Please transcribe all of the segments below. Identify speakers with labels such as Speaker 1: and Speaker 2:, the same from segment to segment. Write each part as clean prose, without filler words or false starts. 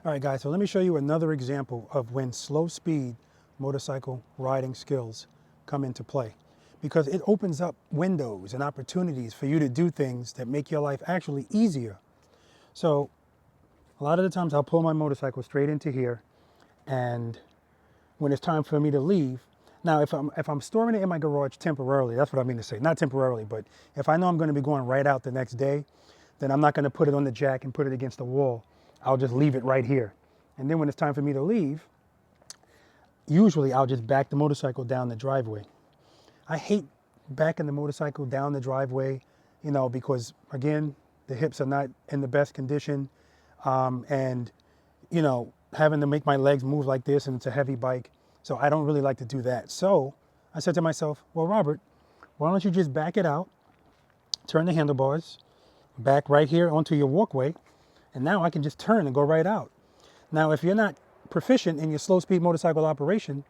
Speaker 1: All right, guys, so let me show you another example of when slow speed motorcycle riding skills come into play, because it opens up windows and opportunities for you to do things that make your life actually easier. So a lot of the times I'll pull my motorcycle straight into here, and when it's time for me to leave, now if I'm storing it in my garage temporarily, that's what I mean to say, not temporarily, but if I know I'm going to be going right out the next day, then I'm not going to put it on the jack and put it against the wall. I'll just leave it right here. And then when it's time for me to leave, usually I'll just back the motorcycle down the driveway. I hate backing the motorcycle down the driveway, you know, because again, the hips are not in the best condition. And, you know, having to make my legs move like this, and it's a heavy bike. So I don't really like to do that. So I said to myself, well, Robert, why don't you just back it out, turn the handlebars back right here onto your walkway, and now I can just turn and go right out. Now, if you're not proficient in your slow speed motorcycle operation,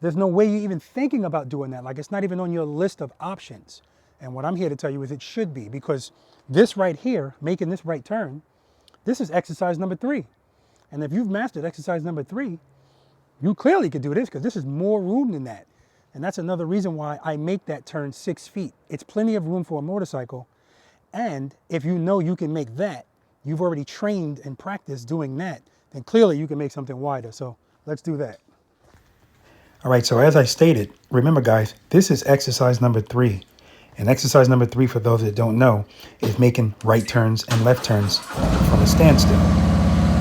Speaker 1: there's no way you're even thinking about doing that. Like, it's not even on your list of options. And what I'm here to tell you is it should be, because this right here, making this right turn, this is exercise number 3. And if you've mastered exercise number 3, you clearly could do this, because this is more room than that. And that's another reason why I make that turn 6 feet. It's plenty of room for a motorcycle. And if you know you can make that, you've already trained and practiced doing that, then clearly you can make something wider. So let's do that. All right, so as I stated, remember guys, this is exercise number 3. And exercise number 3, for those that don't know, is making right turns and left turns from a standstill.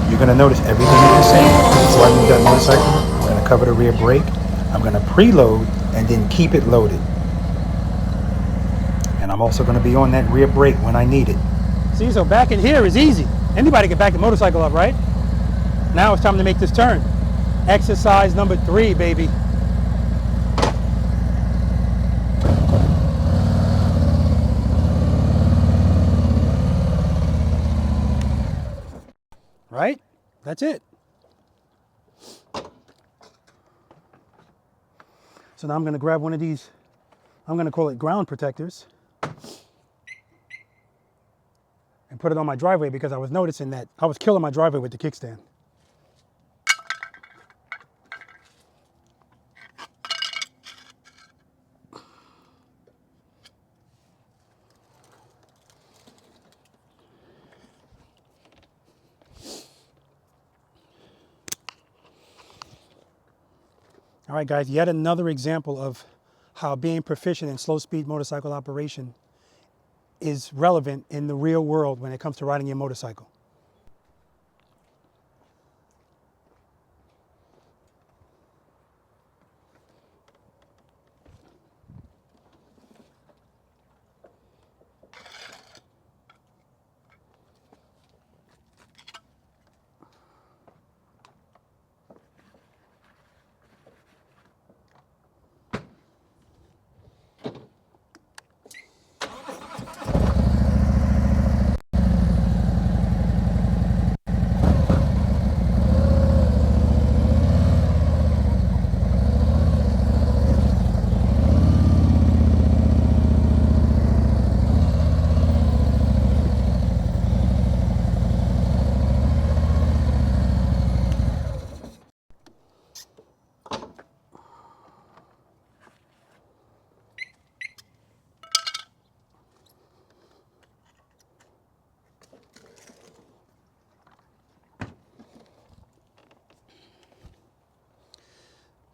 Speaker 1: You're gonna notice everything that you're saying. Before I move that motorcycle, I'm gonna cover the rear brake, I'm gonna preload, and then keep it loaded. And I'm also gonna be on that rear brake when I need it. See, so back in here is easy. Anybody can back the motorcycle up, right? Now it's time to make this turn. Exercise number 3, baby. Right? That's it. So now I'm going to grab one of these, I'm going to call it ground protectors, and put it on my driveway, because I was noticing that I was killing my driveway with the kickstand. All right, guys, yet another example of how being proficient in slow speed motorcycle operation is relevant in the real world when it comes to riding your motorcycle.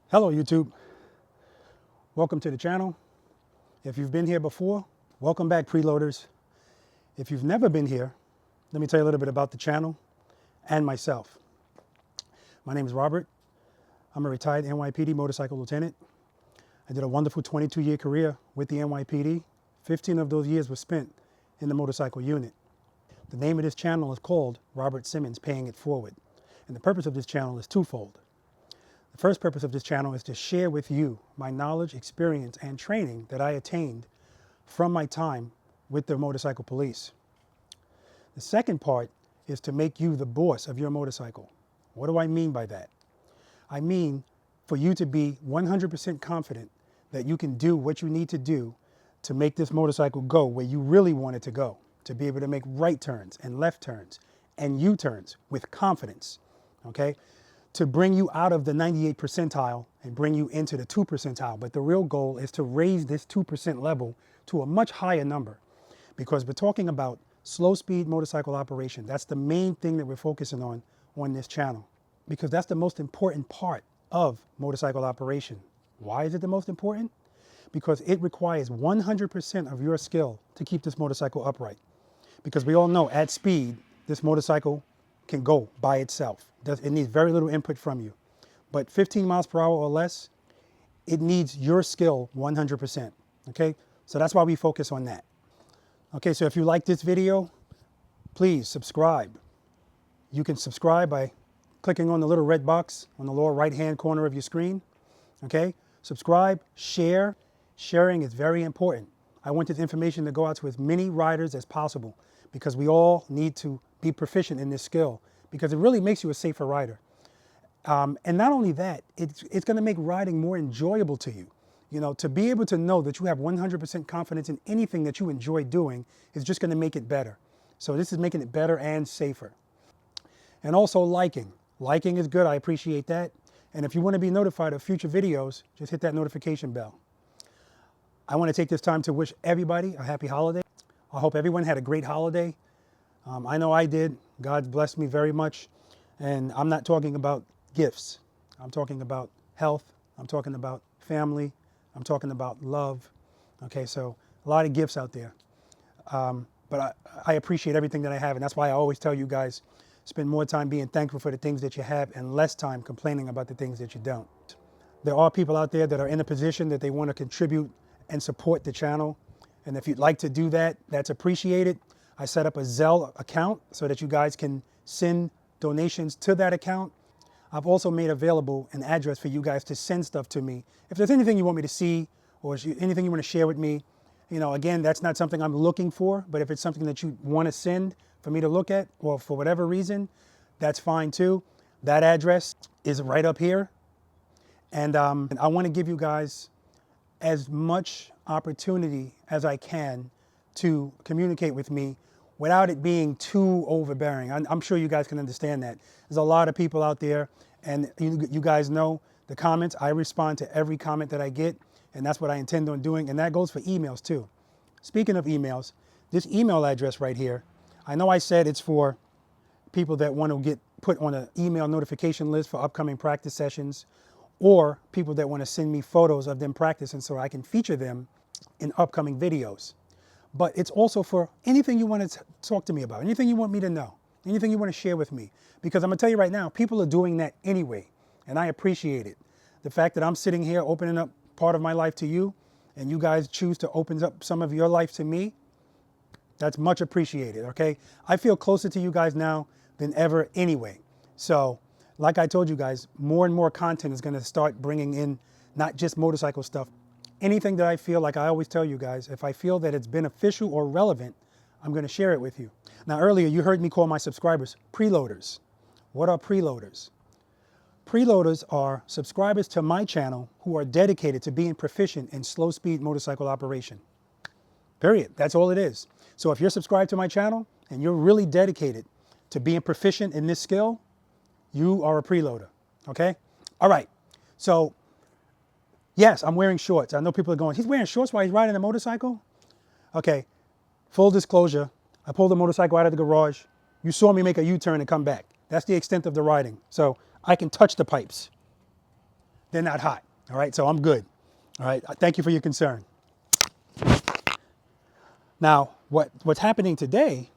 Speaker 1: Hello, YouTube. Welcome to the channel. If you've been here before, welcome back, preloaders. If you've never been here, let me tell you a little bit about the channel and myself. My name is Robert. I'm a retired NYPD motorcycle lieutenant. I did a wonderful 22-year career with the NYPD. 15 of those years were spent in the motorcycle unit. The name of this channel is called Robert Simmons Paying It Forward. And the purpose of this channel is twofold. The first purpose of this channel is to share with you my knowledge, experience, and training that I attained from my time with the motorcycle police. The second part is to make you the boss of your motorcycle. What do I mean by that? I mean for you to be 100% confident that you can do what you need to do to make this motorcycle go where you really want it to go, to be able to make right turns and left turns and U-turns with confidence. okay? To bring you out of the 98 percentile and bring you into the 2 percentile. But the real goal is to raise this 2% level to a much higher number, because we're talking about slow speed motorcycle operation. That's the main thing that we're focusing on this channel, because that's the most important part of motorcycle operation. Why is it the most important? Because it requires 100% of your skill to keep this motorcycle upright. Because we all know at speed, this motorcycle can go by itself. It needs very little input from you. But 15 miles per hour or less, it needs your skill 100%, okay? So that's why we focus on that. Okay, so if you like this video, please subscribe. You can subscribe by clicking on the little red box on the lower right-hand corner of your screen, okay? Subscribe, share. Sharing is very important. I want this information to go out to as many riders as possible, because we all need to be proficient in this skill, because it really makes you a safer rider. And not only that, it's going to make riding more enjoyable to you. You know, to be able to know that you have 100% confidence in anything that you enjoy doing is just going to make it better. So this is making it better and safer. And also liking. Liking is good. I appreciate that. And if you want to be notified of future videos, just hit that notification bell. I want to take this time to wish everybody a happy holiday. I hope everyone had a great holiday. I know I did. God blessed me very much. And I'm not talking about gifts. I'm talking about health. I'm talking about family. I'm talking about love. Okay, so a lot of gifts out there. But I appreciate everything that I have. And that's why I always tell you guys, spend more time being thankful for the things that you have and less time complaining about the things that you don't. There are people out there that are in a position that they want to contribute and support the channel. And if you'd like to do that, that's appreciated. I set up a Zelle account so that you guys can send donations to that account. I've also made available an address for you guys to send stuff to me. If there's anything you want me to see or anything you want to share with me, you know, again, that's not something I'm looking for, but if it's something that you want to send for me to look at, or for whatever reason, that's fine too. That address is right up here. And I want to give you guys as much opportunity as I can to communicate with me without it being too overbearing. I'm sure you guys can understand that. There's a lot of people out there, and you guys know the comments. I respond to every comment that I get, and that's what I intend on doing, and that goes for emails too. Speaking of emails, this email address right here, I know I said it's for people that want to get put on an email notification list for upcoming practice sessions, or people that want to send me photos of them practicing so I can feature them in upcoming videos. But it's also for anything you want to talk to me about, anything you want me to know, anything you want to share with me. Because I'm going to tell you right now, people are doing that anyway, and I appreciate it. The fact that I'm sitting here opening up part of my life to you, and you guys choose to open up some of your life to me, that's much appreciated, okay? I feel closer to you guys now than ever anyway. So, like I told you guys, more and more content is going to start bringing in not just motorcycle stuff. Anything that I feel, like I always tell you guys, if I feel that it's beneficial or relevant, I'm going to share it with you. Now, earlier you heard me call my subscribers preloaders. What are preloaders? Preloaders are subscribers to my channel who are dedicated to being proficient in slow speed motorcycle operation. Period. That's all it is. So if you're subscribed to my channel and you're really dedicated to being proficient in this skill, you are a preloader, okay? All right, so yes, I'm wearing shorts. I know people are going, he's wearing shorts while he's riding a motorcycle? Okay, full disclosure, I pulled the motorcycle out of the garage. You saw me make a U-turn and come back. That's the extent of the riding. So I can touch the pipes. They're not hot, all right? So I'm good, all right? Thank you for your concern. Now, what's happening today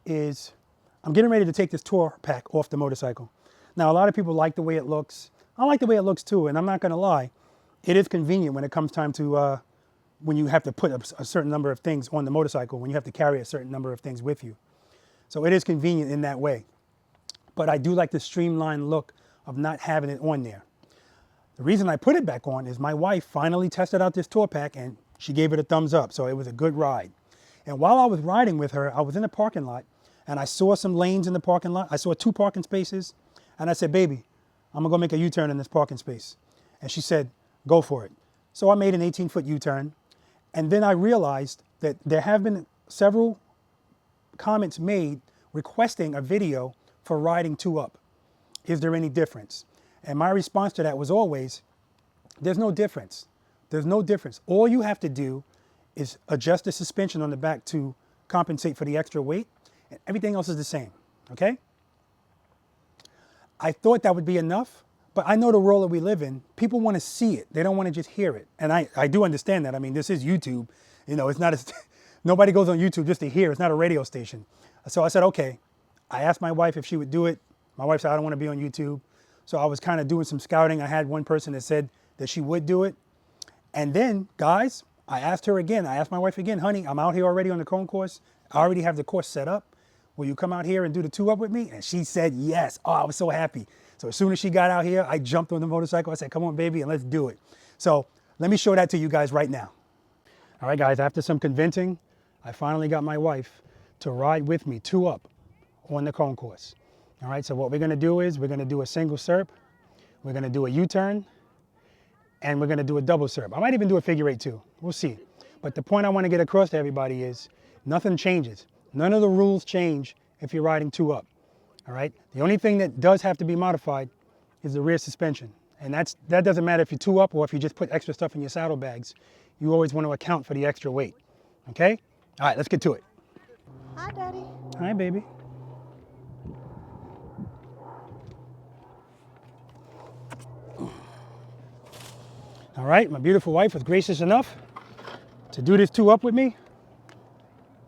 Speaker 1: is I'm getting ready to take this tour pack off the motorcycle. Now, a lot of people like the way it looks. I like the way it looks too, and I'm not going to lie. It is convenient when it comes time to, when you have to put a certain number of things on the motorcycle, when you have to carry a certain number of things with you. So it is convenient in that way. But I do like the streamlined look of not having it on there. The reason I put it back on is my wife finally tested out this tour pack and she gave it a thumbs up, so it was a good ride. And while I was riding with her, I was in a parking lot and I saw some lanes in the parking lot. I saw 2 parking spaces and I said, baby, I'm gonna go make a U-turn in this parking space. And she said, go for it. So I made an 18-foot U-turn. And then I realized that there have been several comments made requesting a video for riding 2 up. is there any difference? And my response to that was always, there's no difference. There's no difference. All you have to do is adjust the suspension on the back to compensate for the extra weight, and everything else is the same, okay? I thought that would be enough, but I know the world that we live in, people want to see it. They don't want to just hear it. And I do understand that. I mean, this is YouTube. You know, it's not nobody goes on YouTube just to hear. It's not a radio station. So I said, okay. I asked my wife if she would do it. My wife said, I don't want to be on YouTube. So I was kind of doing some scouting. I had one person that said that she would do it. And then, guys, I asked her again. I asked my wife again, honey, I'm out here already on the cone course. I already have the course set up. Will you come out here and do the 2-up with me? And she said yes. Oh, I was so happy. So as soon as she got out here, I jumped on the motorcycle. I said, come on, baby, and let's do it. So let me show that to you guys right now. All right, guys, after some convincing, I finally got my wife to ride with me 2-up on the cone course. All right, so what we're gonna do is we're gonna do a single serp, we're gonna do a U-turn, and we're gonna do a double serp. I might even do a figure 8 too, we'll see. But the point I wanna get across to everybody is nothing changes. None of the rules change if you're riding 2-up, all right? The only thing that does have to be modified is the rear suspension. And that doesn't matter if you're 2-up or if you just put extra stuff in your saddlebags. You always want to account for the extra weight, okay? All right, let's get to it.
Speaker 2: Hi, Daddy.
Speaker 1: Hi, baby. All right, my beautiful wife was gracious enough to do this 2-up with me.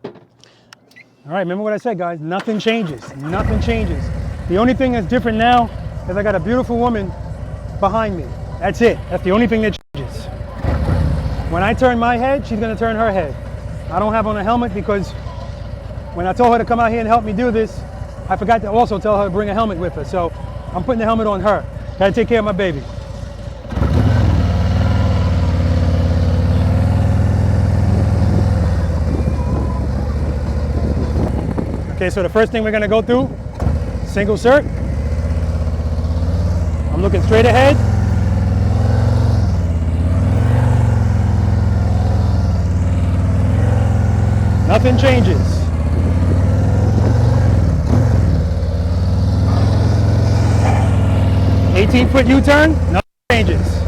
Speaker 1: All right, remember what I said, guys, nothing changes, nothing changes. The only thing that's different now is I got a beautiful woman behind me. That's it, that's the only thing that changes. When I turn my head, she's gonna turn her head. I don't have on a helmet because when I told her to come out here and help me do this, I forgot to also tell her to bring a helmet with her. So I'm putting the helmet on her. Gotta take care of my baby. Okay, so the first thing we're gonna go through, single serp. I'm looking straight ahead. Nothing changes. "18-foot U-turn, nothing changes.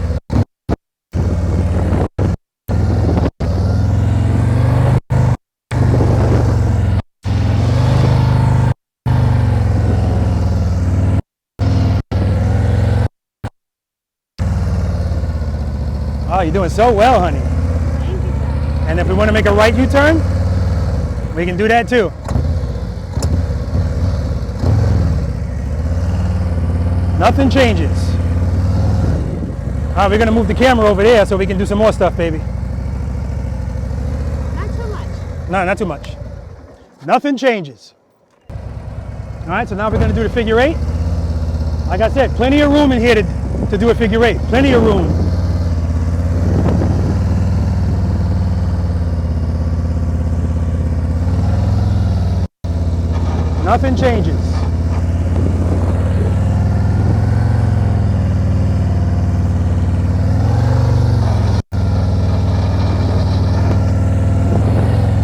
Speaker 1: Oh, you're doing so well, honey.
Speaker 2: Thank you.
Speaker 1: And if we want to make a right U-turn, we can do that too. Nothing changes. All right, we're gonna move the camera over there so we can do some more stuff, baby.
Speaker 2: Not too much.
Speaker 1: No, not too much. Nothing changes. All right, so now we're gonna do the figure 8. Like I said, plenty of room in here to do a figure 8. Plenty of room. Nothing changes.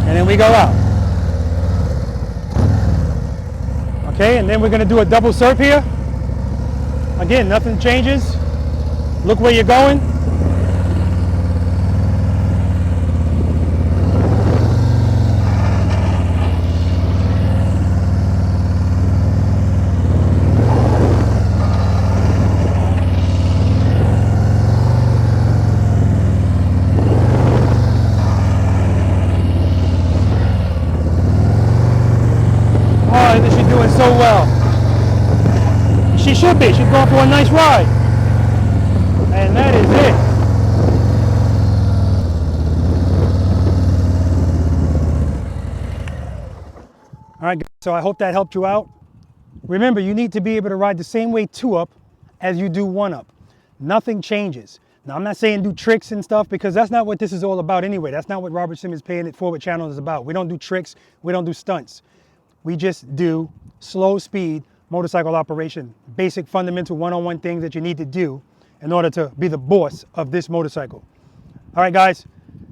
Speaker 1: And then we go out. Okay, and then we're going to do a double serp here. Again, nothing changes. Look where you're going. She's doing so well. She should be. She's going for a nice ride. And that is it. All right, guys, so I hope that helped you out. Remember, you need to be able to ride the same way 2-up as you do 1-up. Nothing changes. Now, I'm not saying do tricks and stuff because that's not what this is all about anyway. That's not what Robert Simmons Paying It Forward channel is about. We don't do tricks. We don't do stunts. We just do slow speed motorcycle operation, basic fundamental one-on-one things that you need to do in order to be the boss of this motorcycle. All right, guys,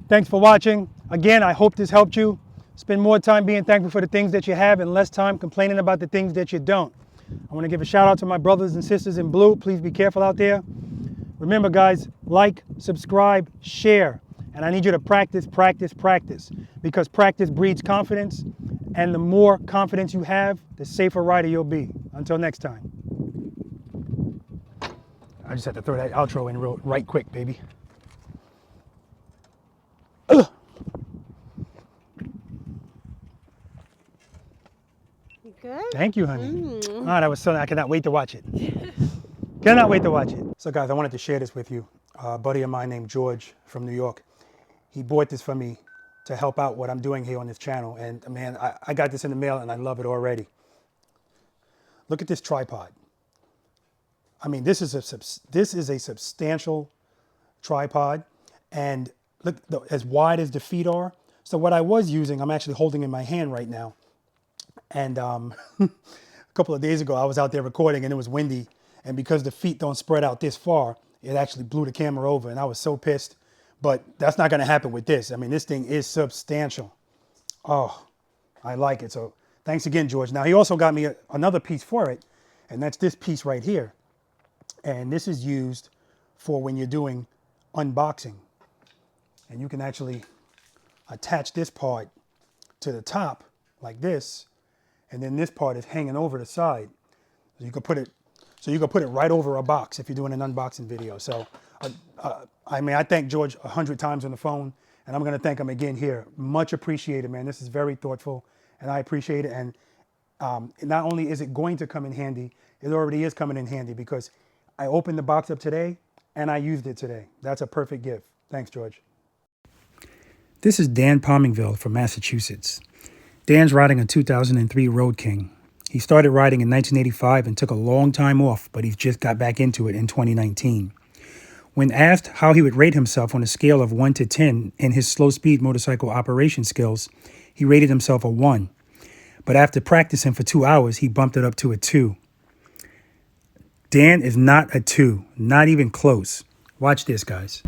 Speaker 1: thanks for watching. Again, I hope this helped you. Spend more time being thankful for the things that you have and less time complaining about the things that you don't. I want to give a shout out to my brothers and sisters in blue. Please be careful out there. Remember, guys, like, subscribe, share. And I need you to practice, practice, practice. Because practice breeds confidence. And the more confidence you have, the safer rider you'll be. Until next time. I just had to throw that outro in right quick, baby. Ugh.
Speaker 2: You good?
Speaker 1: Thank you, honey. Oh, that was so, I cannot wait to watch it. Cannot wait to watch it. So guys, I wanted to share this with you. A buddy of mine named George from New York, he bought this for me to help out what I'm doing here on this channel. And man, I got this in the mail and I love it already. Look at this tripod. I mean, this is a substantial tripod, and look as wide as the feet are. So what I was using, I'm actually holding in my hand right now. And a couple of days ago, I was out there recording and it was windy. And because the feet don't spread out this far, it actually blew the camera over. And I was so pissed. But that's not going to happen with this. I mean, this thing is substantial. Oh, I like it. So thanks again, George. Now, he also got me another piece for it. And that's this piece right here. And this is used for when you're doing unboxing. And you can actually attach this part to the top like this. And then this part is hanging over the side. So you can put it right over a box if you're doing an unboxing video. So, I mean, I thank George 100 times on the phone, and I'm going to thank him again here. Much appreciated, man. This is very thoughtful, and I appreciate it. And not only is it going to come in handy, it already is coming in handy because I opened the box up today, and I used it today. That's a perfect gift. Thanks, George. This is Dan Palmingville from Massachusetts. Dan's riding a 2003 Road King. He started riding in 1985 and took a long time off, but he's just got back into it in 2019. When asked how he would rate himself on a scale of 1 to 10 in his slow-speed motorcycle operation skills, he rated himself a 1. But after practicing for 2 hours, he bumped it up to a 2. Dan is not a 2, not even close. Watch this, guys.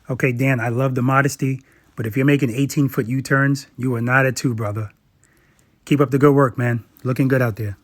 Speaker 1: Okay, Dan, I love the modesty, but if you're making 18-foot U-turns, you are not a 2, brother. Keep up the good work, man. Looking good out there.